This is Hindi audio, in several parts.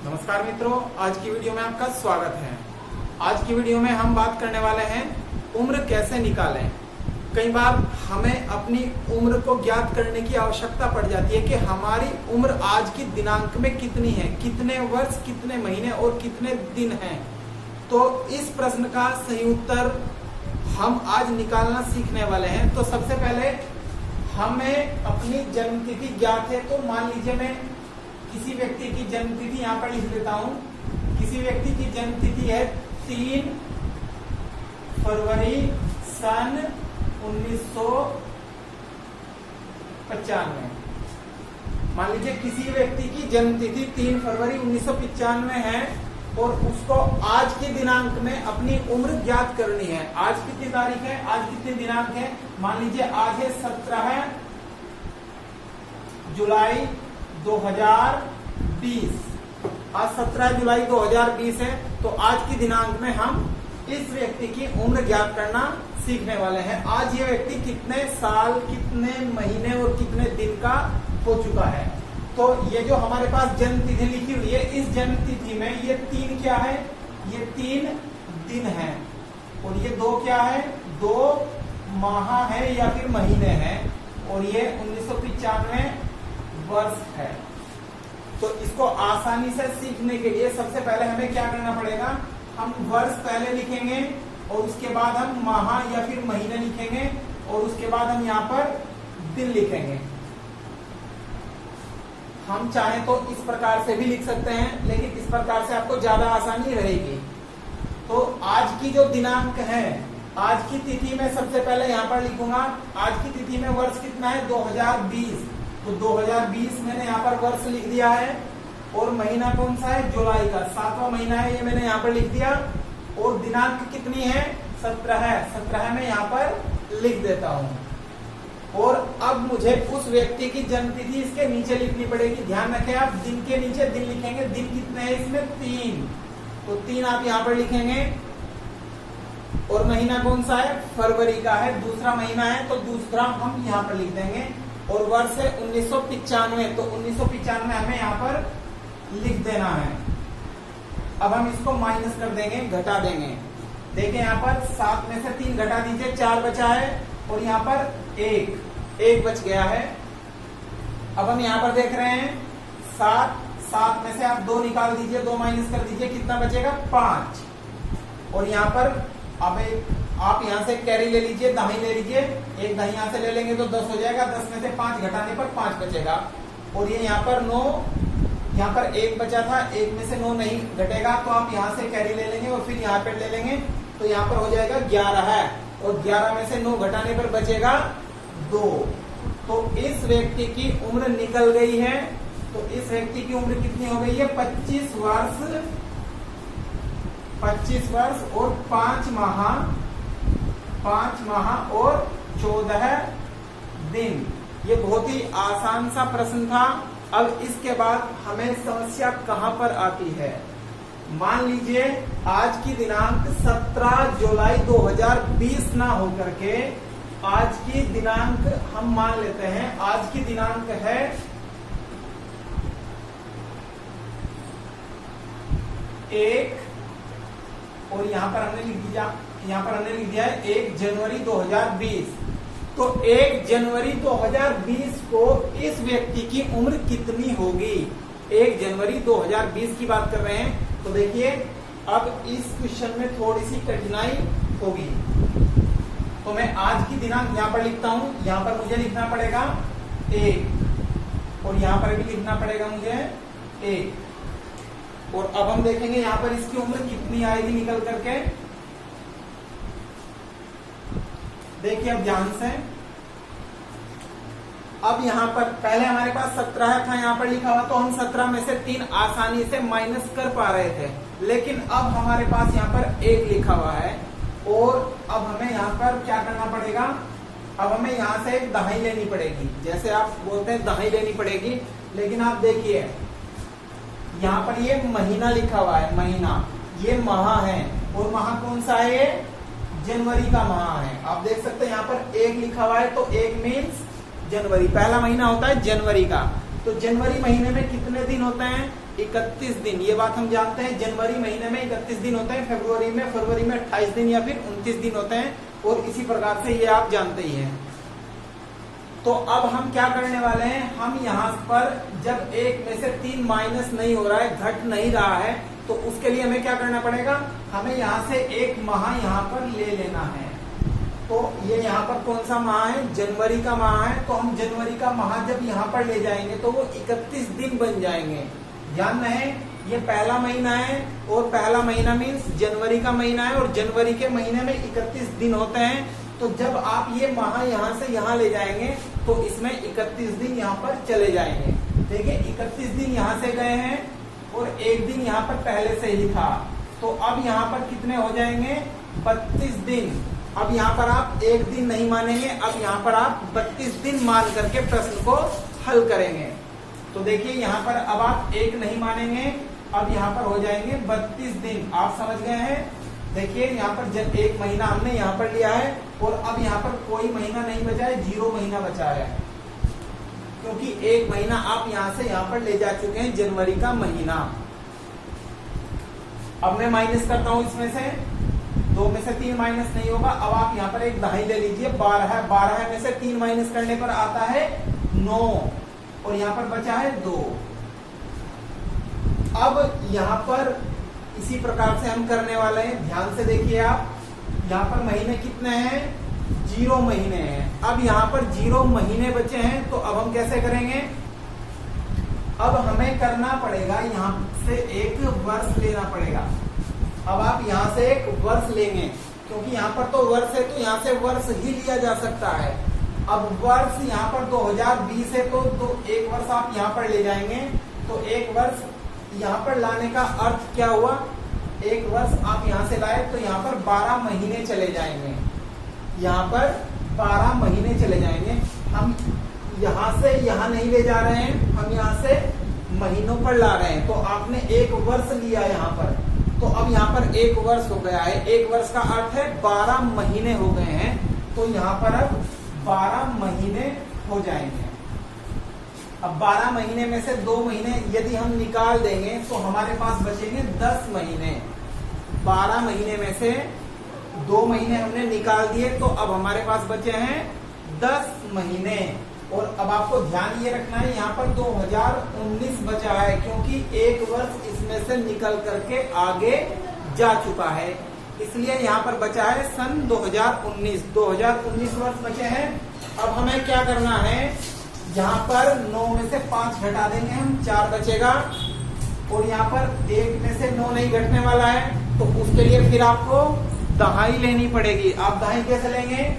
नमस्कार मित्रों, आज की वीडियो में आपका स्वागत है। आज की वीडियो में हम बात करने वाले हैं उम्र कैसे निकालें। कई बार हमें अपनी उम्र को ज्ञात करने की आवश्यकता पड़ जाती है कि हमारी उम्र आज की दिनांक में कितनी है, कितने वर्ष, कितने महीने और कितने दिन हैं। तो इस प्रश्न का सही उत्तर हम आज निकालना सीखने वाले हैं। तो सबसे पहले हमें अपनी जन्म तिथि ज्ञात है, तो मान लीजिए मैं किसी व्यक्ति की जन्म तिथि यहाँ पर लिख देता हूँ। किसी व्यक्ति की जन्म तिथि है 3 फरवरी सन 1995। मान लीजिए किसी व्यक्ति की जन्म तिथि 3 फरवरी 1995 है और उसको आज की दिनांक में अपनी उम्र ज्ञात करनी है। आज कितनी तारीख है, आज कितनी दिनांक है? मान लीजिए आज है 17 जुलाई 2020। आज 17 जुलाई 2020 है। तो आज की दिनांक में हम इस व्यक्ति की उम्र ज्ञात करना सीखने वाले हैं। आज ये व्यक्ति कितने साल, कितने महीने और कितने दिन का हो चुका है। तो ये जो हमारे पास जन्म तिथि लिखी हुई है, इस जन्म तिथि में ये 3 क्या है? ये 3 दिन है और ये 2 क्या है? 2 माह है या फिर महीने हैं और ये 1995 वर्ष है। तो इसको आसानी से सीखने के लिए सबसे पहले हमें क्या करना पड़ेगा? हम वर्ष पहले लिखेंगे और उसके बाद हम माह या फिर महीने लिखेंगे और उसके बाद हम यहाँ पर दिन लिखेंगे। हम चाहें तो इस प्रकार से भी लिख सकते हैं, लेकिन इस प्रकार से आपको ज्यादा आसानी रहेगी। तो आज की जो दिनांक है, आज की तिथि में सबसे पहले यहाँ पर लिखूंगा। आज की तिथि में वर्ष कितना है? 2020। तो 2020 मैंने यहाँ पर वर्ष लिख दिया है और महीना कौन सा है? जुलाई का 7वां महीना है, ये मैंने यहाँ पर लिख दिया। और दिनांक कितनी है? 17 है। 17 में यहाँ पर लिख देता हूँ। और अब मुझे उस व्यक्ति की जन्म तिथि इसके नीचे लिखनी पड़ेगी। ध्यान रखें आप, दिन के नीचे दिन लिखेंगे। दिन कितने हैं इसमें? 3। तो 3 आप यहाँ पर लिखेंगे। और महीना कौन सा है? फरवरी का है, दूसरा महीना है, तो दूसरा हम यहाँ पर लिख देंगे। और वर्ष है 1995, तो 1995 हमें यहाँ पर लिख देना है। अब हम इसको माइनस कर देंगे, घटा देंगे। देखिए यहाँ पर 7 में से 3 घटा दीजिए, 4 बचा है और यहाँ पर 1 बच गया है। अब हम यहाँ पर देख रहे हैं 7 में से आप 2 निकाल दीजिए, 2 माइनस कर दीजिए, कितना बचेगा? 5। और यहाँ पर अब आप यहाँ से कैरी ले लीजिए, दाही ले लीजिए। एक दाही यहाँ से ले लेंगे तो 10 हो जाएगा। 10 में से 5 घटाने पर 5 बचेगा। और ये यहाँ पर 9, यहाँ पर 1 बचा था, 1 में से 9 नहीं घटेगा, तो आप यहाँ से कैरी ले लेंगे और फिर यहाँ पर ले लेंगे, तो यहाँ पर हो जाएगा 11 है। और 11 में से 9 घटाने पर बचेगा 2। तो इस व्यक्ति की उम्र निकल गई है। तो इस व्यक्ति की उम्र कितनी हो गई है? 25 वर्ष और 5 माह और 14 दिन। ये बहुत ही आसान सा प्रश्न था। अब इसके बाद हमें समस्या कहां पर आती है? मान लीजिए आज की दिनांक 17 जुलाई 2020 ना होकर के आज की दिनांक हम मान लेते हैं। आज की दिनांक है 1 और यहाँ पर हमने लिख दिया है 1 जनवरी 2020। तो 1 जनवरी 2020 को इस व्यक्ति की उम्र कितनी होगी? 1 जनवरी 2020 की बात कर रहे हैं। तो देखिए अब इस क्वेश्चन में थोड़ी सी कठिनाई होगी। तो मैं आज की दिनांक यहाँ पर लिखता हूँ। यहाँ पर मुझे लिखना पड़ेगा 1 और यहाँ पर भी लिखना पड़ेगा मुझे 1। और अब हम देखेंगे यहाँ पर इसकी उम्र कितनी आएगी निकल करके। देखिए अब ध्यान से, अब यहाँ पर पहले हमारे पास 17 था यहाँ पर लिखा हुआ, तो हम 17 में से 3 आसानी से माइनस कर पा रहे थे। लेकिन अब हमारे पास यहाँ पर 1 लिखा हुआ है और अब हमें यहाँ पर क्या करना पड़ेगा? अब हमें यहाँ से एक दहाई लेनी पड़ेगी। जैसे आप बोलते हैं दहाई लेनी पड़ेगी, लेकिन आप देखिए यहाँ पर ये महीना लिखा हुआ है, महीना, ये माह है और माह कौन सा है? ये जनवरी का माह है। आप देख सकते हैं यहाँ पर 1 लिखा हुआ है, तो 1 मीन्स जनवरी, पहला महीना होता है जनवरी का। तो जनवरी महीने में कितने दिन होते हैं? 31 दिन, ये बात हम जानते हैं। जनवरी महीने में 31 दिन होते हैं, फरवरी में 28 दिन या फिर 29 दिन होते हैं, और इसी प्रकार से ये आप जानते ही हैं। तो अब हम क्या करने वाले हैं, हम यहाँ पर जब 1 में से 3 माइनस नहीं हो रहा है, घट नहीं रहा है, तो उसके लिए हमें क्या करना पड़ेगा, हमें यहाँ से एक माह यहाँ पर ले लेना है। तो ये यहाँ पर कौन सा माह है, जनवरी का माह है। तो हम जनवरी का माह जब यहाँ पर ले जाएंगे तो वो 31 दिन बन जाएंगे। ध्यान रहे, ये पहला महीना है, और पहला महीना मीन्स जनवरी का महीना है, और जनवरी के महीने में 31 दिन होते हैं। तो जब आप ये माह यहाँ से यहाँ ले जाएंगे तो इसमें 31 दिन यहाँ पर चले जाएंगे। देखिए 31 दिन यहाँ से गए हैं और एक दिन यहाँ पर पहले से ही था, तो अब यहाँ पर कितने हो जाएंगे, 32 दिन। अब यहाँ पर आप एक दिन नहीं मानेंगे, अब यहाँ पर आप 32 दिन मान करके प्रश्न को हल करेंगे। तो देखिए यहाँ पर अब आप एक नहीं मानेंगे, अब यहाँ पर हो जाएंगे 32 दिन। आप समझ गए हैं। देखिए यहाँ पर जब एक महीना हमने यहाँ पर लिया है, और अब यहाँ पर कोई महीना नहीं बचा है, 0 महीना बचा है, क्योंकि एक महीना आप यहाँ से यहाँ पर ले जा चुके हैं, जनवरी का महीना। अब मैं माइनस करता हूं इसमें से, 2 में से 3 माइनस नहीं होगा। अब आप यहाँ पर एक दहाई ले लीजिए, 12 में से 3 माइनस करने पर आता है 9, और यहाँ पर बचा है 2। अब यहाँ पर इसी प्रकार से हम करने वाले हैं। ध्यान से देखिए आप, यहाँ पर महीने कितने हैं, 0 महीने हैं। अब यहाँ पर 0 महीने बचे हैं, तो अब हम कैसे करेंगे, अब हमें करना पड़ेगा, यहाँ से एक वर्ष लेना पड़ेगा। अब आप यहाँ से एक वर्ष लेंगे, क्योंकि यहाँ पर तो वर्ष है, तो यहाँ से वर्ष ही लिया जा सकता है। अब वर्ष यहाँ पर 2020 है, तो एक वर्ष आप यहाँ पर ले जाएंगे। तो एक वर्ष यहाँ पर लाने का अर्थ क्या हुआ, एक वर्ष आप यहाँ से लाए तो यहाँ पर 12 महीने चले जाएंगे, यहाँ पर 12 महीने चले जाएंगे। हम यहाँ से यहाँ नहीं ले जा रहे हैं, हम यहाँ से महीनों पर ला रहे हैं। तो आपने एक वर्ष लिया यहाँ पर, तो अब यहाँ पर एक वर्ष हो गया है। एक वर्ष का अर्थ है 12 महीने हो गए हैं, तो यहाँ पर अब 12 महीने हो जाएंगे। अब 12 महीने में से 2 महीने यदि हम निकाल देंगे तो हमारे पास बचेंगे 10 महीने। 12 महीने में से 2 महीने हमने निकाल दिए, तो अब हमारे पास बचे हैं 10 महीने। और अब आपको ध्यान ये रखना है, यहाँ पर 2019 बचा है, क्योंकि एक वर्ष इसमें से निकल करके आगे जा चुका है, इसलिए यहाँ पर बचा है सन 2019। 2019 वर्ष बचे हैं। अब हमें क्या करना है, यहाँ पर 9 में से 5 घटा देंगे हम, 4 बचेगा, और यहाँ पर 1 में से 9 नहीं घटने वाला है, तो उसके लिए फिर आपको दहाई लेनी पड़ेगी। आप दहाई कैसे लेंगे,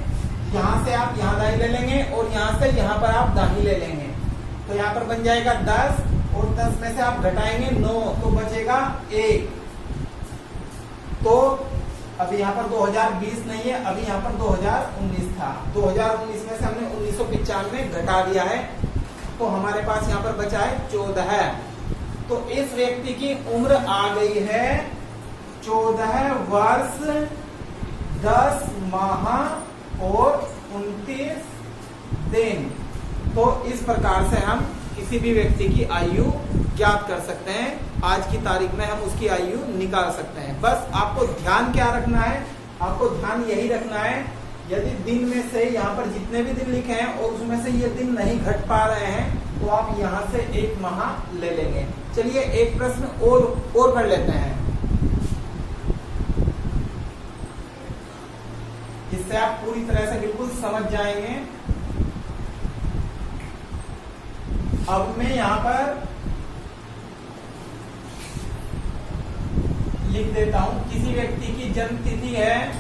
यहाँ से आप यहाँ दहाई ले लेंगे, और यहाँ से यहाँ पर आप दहाई ले लेंगे। तो यहाँ पर बन जाएगा 10, और 10 में से आप घटाएंगे 9, तो बचेगा 1। तो अभी यहाँ पर 2020 नहीं है, अभी यहाँ पर 2019 था। 2019 में से हमने 1995 घटा दिया है, तो हमारे पास यहाँ पर बचा है 14। तो इस व्यक्ति की उम्र आ गई है 14 वर्ष 10 माह और 29 दिन। तो इस प्रकार से हम किसी भी व्यक्ति की आयु ज्ञात कर सकते हैं। आज की तारीख में हम उसकी आयु निकाल सकते हैं। बस आपको ध्यान क्या रखना है, आपको ध्यान यही रखना है, यदि दिन में से यहाँ पर जितने भी दिन लिखे हैं और उसमें से ये दिन नहीं घट पा रहे हैं, तो आप यहाँ से एक माह ले लेंगे। चलिए एक प्रश्न और कर लेते हैं, जिससे आप पूरी तरह से बिल्कुल समझ जाएंगे। अब मैं यहाँ पर लिख देता हूं, किसी व्यक्ति की जन्म तिथि है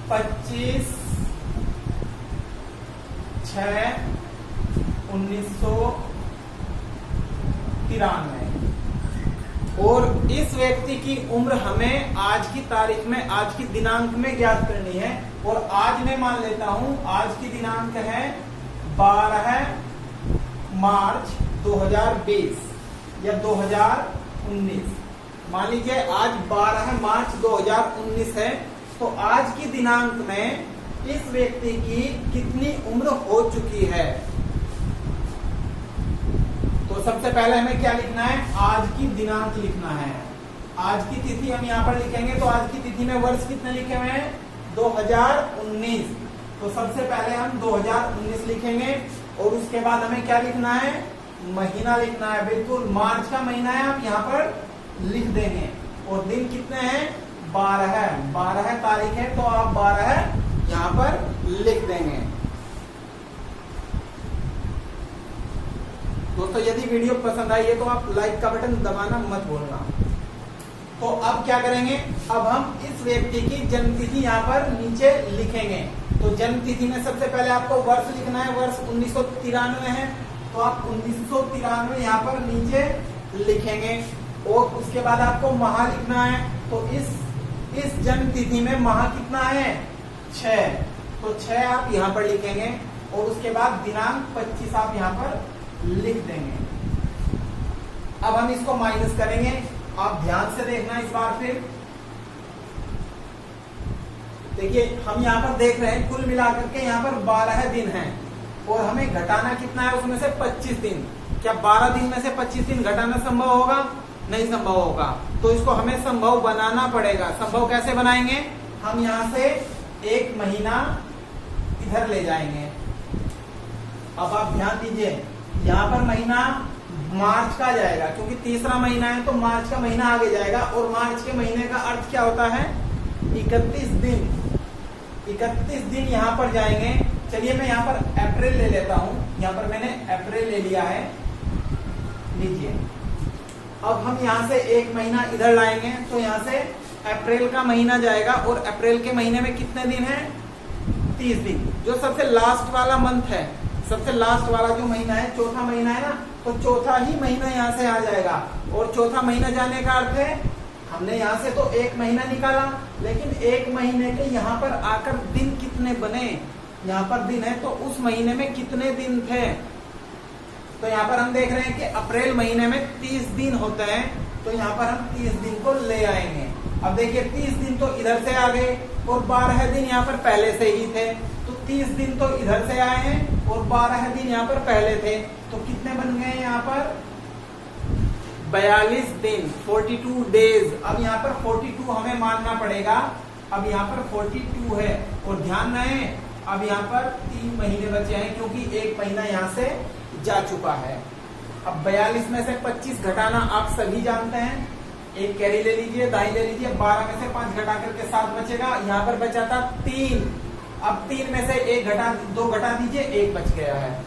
25/6/1993, और इस व्यक्ति की उम्र हमें आज की तारीख में, आज की दिनांक में ज्ञात करनी है। और आज मैं मान लेता हूं, आज की दिनांक है 12 मार्च 2020 या 2019। मान लीजिए आज 12 मार्च 2019 है, तो आज की दिनांक में इस व्यक्ति की कितनी उम्र हो चुकी है। तो सबसे पहले हमें क्या लिखना है, आज की दिनांक लिखना है। आज की तिथि हम यहाँ पर लिखेंगे, तो आज की तिथि में वर्ष कितने लिखे हुए हैं, 2019। तो सबसे पहले हम 2019 लिखेंगे और उसके बाद हमें क्या लिखना है, महीना लिखना है। बिल्कुल मार्च का महीना है, आप यहाँ पर लिख देंगे। और दिन कितने हैं, 12 तारीख है, तो आप 12 यहाँ पर लिख देंगे। दोस्तों यदि वीडियो पसंद आई है तो आप लाइक का बटन दबाना मत भूलना। तो अब क्या करेंगे, अब हम इस व्यक्ति की जन्म तिथि यहाँ पर नीचे लिखेंगे। तो जन्म तिथि में सबसे पहले आपको वर्ष लिखना है, वर्ष 1993 है, तो आप 1993 यहाँ पर नीचे लिखेंगे। और उसके बाद आपको माह लिखना है, तो इस जन्म तिथि में माह कितना है, 6, तो 6 आप यहाँ पर लिखेंगे। और उसके बाद दिनांक 25 आप यहाँ पर लिख देंगे। अब हम इसको माइनस करेंगे, आप ध्यान से देखना इस बार। फिर देखिए हम यहाँ पर देख रहे हैं कुल मिलाकर के यहाँ पर 12 दिन हैं और हमें घटाना कितना है, उसमें से 25 दिन। क्या 12 दिन में से 25 दिन घटाना संभव होगा, नहीं संभव होगा। तो इसको हमें संभव बनाना पड़ेगा। संभव कैसे बनाएंगे, हम यहाँ से एक महीना इधर ले जाएंगे। अब आप ध्यान दीजिए, यहाँ पर महीना मार्च का जाएगा, क्योंकि तीसरा महीना है तो मार्च का महीना आगे जाएगा। और मार्च के महीने का अर्थ क्या होता है, 31 दिन। 31 दिन यहाँ पर जाएंगे। चलिए मैं यहाँ पर अप्रैल ले लेता हूँ, यहाँ पर मैंने अप्रैल ले लिया है, लीजिए। अब हम यहाँ से एक महीना इधर लाएंगे, तो यहाँ से अप्रैल का महीना जाएगा। और अप्रैल के महीने में कितने दिन है, 30 दिन। जो सबसे लास्ट वाला मंथ है, सबसे लास्ट वाला जो महीना है, चौथा महीना है ना, तो चौथा ही महीना यहाँ से आ जाएगा। और चौथा महीना जाने का अर्थ है, हमने यहाँ से तो एक महीना निकाला, लेकिन एक महीने के यहाँ पर आकर दिन कितने बने, यहाँ पर दिन है, तो उस महीने में कितने दिन थे। तो यहाँ पर हम देख रहे हैं कि अप्रैल महीने में 30 दिन होते हैं, तो यहाँ पर हम 30 दिन को ले आएंगे। अब देखिए 30 दिन तो इधर से आ गए और 12 दिन यहाँ पर पहले से ही थे, तो 30 दिन तो इधर से आए हैं और 12 दिन यहाँ पर पहले थे, तो कितने बन गए यहाँ पर, 42 दिन, 42 डेज। अब यहाँ पर 42 हमें मानना पड़ेगा। अब यहाँ पर 42 है, और ध्यान रहे अब यहाँ पर 3 महीने बचे हैं, क्योंकि एक महीना यहाँ से जा चुका है। अब 42 में से 25 घटाना आप सभी जानते हैं, एक कैरी ले लीजिए, दाई ले लीजिए। 12 में से 5 घटा करके 7 बचेगा, यहाँ पर बचा था 3। अब 3 में से 2 घटा दीजिए, 1 बच गया है।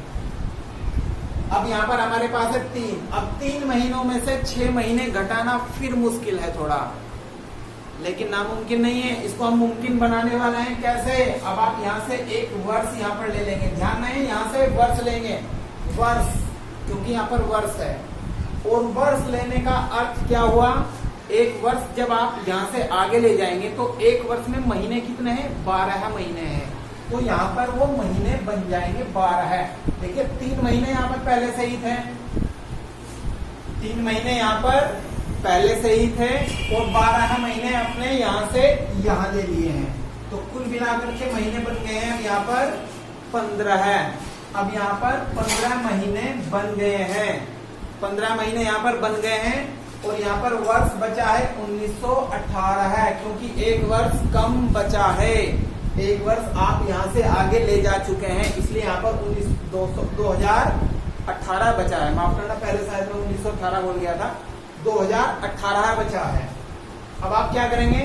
अब यहाँ पर हमारे पास है 3। अब 3 महीनों में से 6 महीने घटाना फिर मुश्किल है थोड़ा, लेकिन नामुमकिन नहीं है। इसको हम मुमकिन बनाने वाले हैं। कैसे, अब आप यहाँ से एक वर्ष यहाँ पर ले लेंगे। ध्यान रहे, यहाँ से वर्ष लेंगे, वर्ष, क्योंकि यहाँ पर वर्ष है। और वर्ष लेने का अर्थ क्या हुआ, एक वर्ष जब आप यहाँ से आगे ले जाएंगे तो एक वर्ष में महीने कितने हैं, 12 महीने हैं। तो यहाँ पर वो महीने बन जाएंगे 12। देखिए 3 महीने यहाँ पर पहले से ही थे, 3 महीने यहाँ पर पहले से ही थे, और 12 महीने अपने यहाँ से यहाँ ले लिए हैं। तो कुल मिलाकर के महीने बन गए हैं यहाँ पर 15 है। अब यहाँ पर 15 महीने बन गए हैं, 15 महीने यहाँ पर बन गए हैं। और यहाँ पर वर्ष बचा है 1918 है, क्योंकि एक वर्ष कम बचा है। एक वर्ष आप यहाँ से आगे ले जा चुके हैं, इसलिए यहाँ पर 2018 बचा है। माफ करना, पहले शायद मैं 1918 बोल गया था, 2018 बचा है। अब आप क्या करेंगे,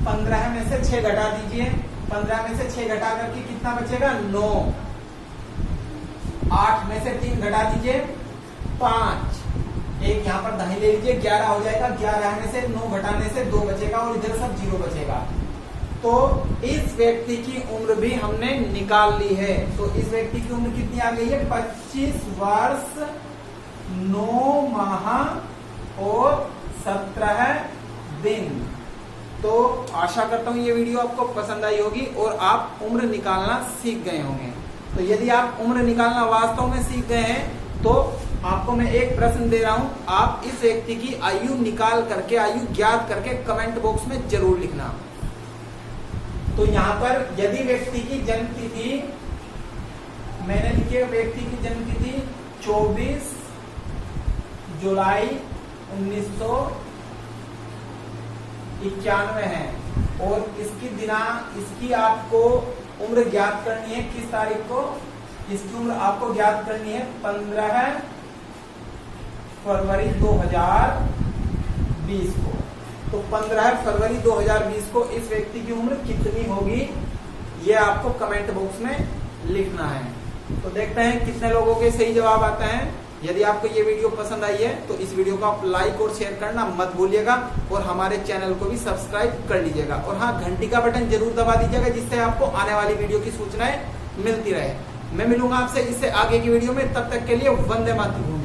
15 में से 6 घटा दीजिए। 15 में से 6 घटा करके कितना बचेगा, 9। 8 में से 3 घटा दीजिए, 5। एक यहाँ पर दाहिने ले लीजिए, 11 हो जाएगा। 11 में से 9 घटाने से 2 बचेगा, और इधर सब 0 बचेगा। तो इस व्यक्ति की उम्र भी हमने निकाल ली है। तो इस व्यक्ति की उम्र कितनी आ गई है, 25 वर्ष 9 माह और 17 दिन। तो आशा करता हूँ ये वीडियो आपको पसंद आई होगी और आप उम्र निकालना सीख गए होंगे। तो यदि आप उम्र निकालना वास्तव में सीख गए हैं, तो आपको मैं एक प्रश्न दे रहा हूं, आप इस व्यक्ति की आयु निकाल करके, आयु ज्ञात करके कमेंट बॉक्स में जरूर लिखना। तो यहाँ पर यदि व्यक्ति की जन्म तिथि मैंने लिखी है, व्यक्ति की जन्म तिथि 24 जुलाई 1991 है और इसकी आपको उम्र ज्ञात करनी है। किस तारीख को? इसकी उम्र आपको ज्ञात करनी है 15 फरवरी 2020 को। तो 15 फरवरी 2020 को इस व्यक्ति की उम्र कितनी होगी, ये आपको कमेंट बॉक्स में लिखना है। तो देखते हैं कितने लोगों के सही जवाब आते हैं। यदि आपको ये वीडियो पसंद आई है तो इस वीडियो को आप लाइक और शेयर करना मत भूलिएगा और हमारे चैनल को भी सब्सक्राइब कर लीजिएगा और हाँ, घंटी का बटन जरूर दबा दीजिएगा जिससे आपको आने वाली वीडियो की सूचनाएं मिलती रहे। मैं मिलूंगा आपसे इससे आगे की वीडियो में, तब तक के लिए वंदे मातरम।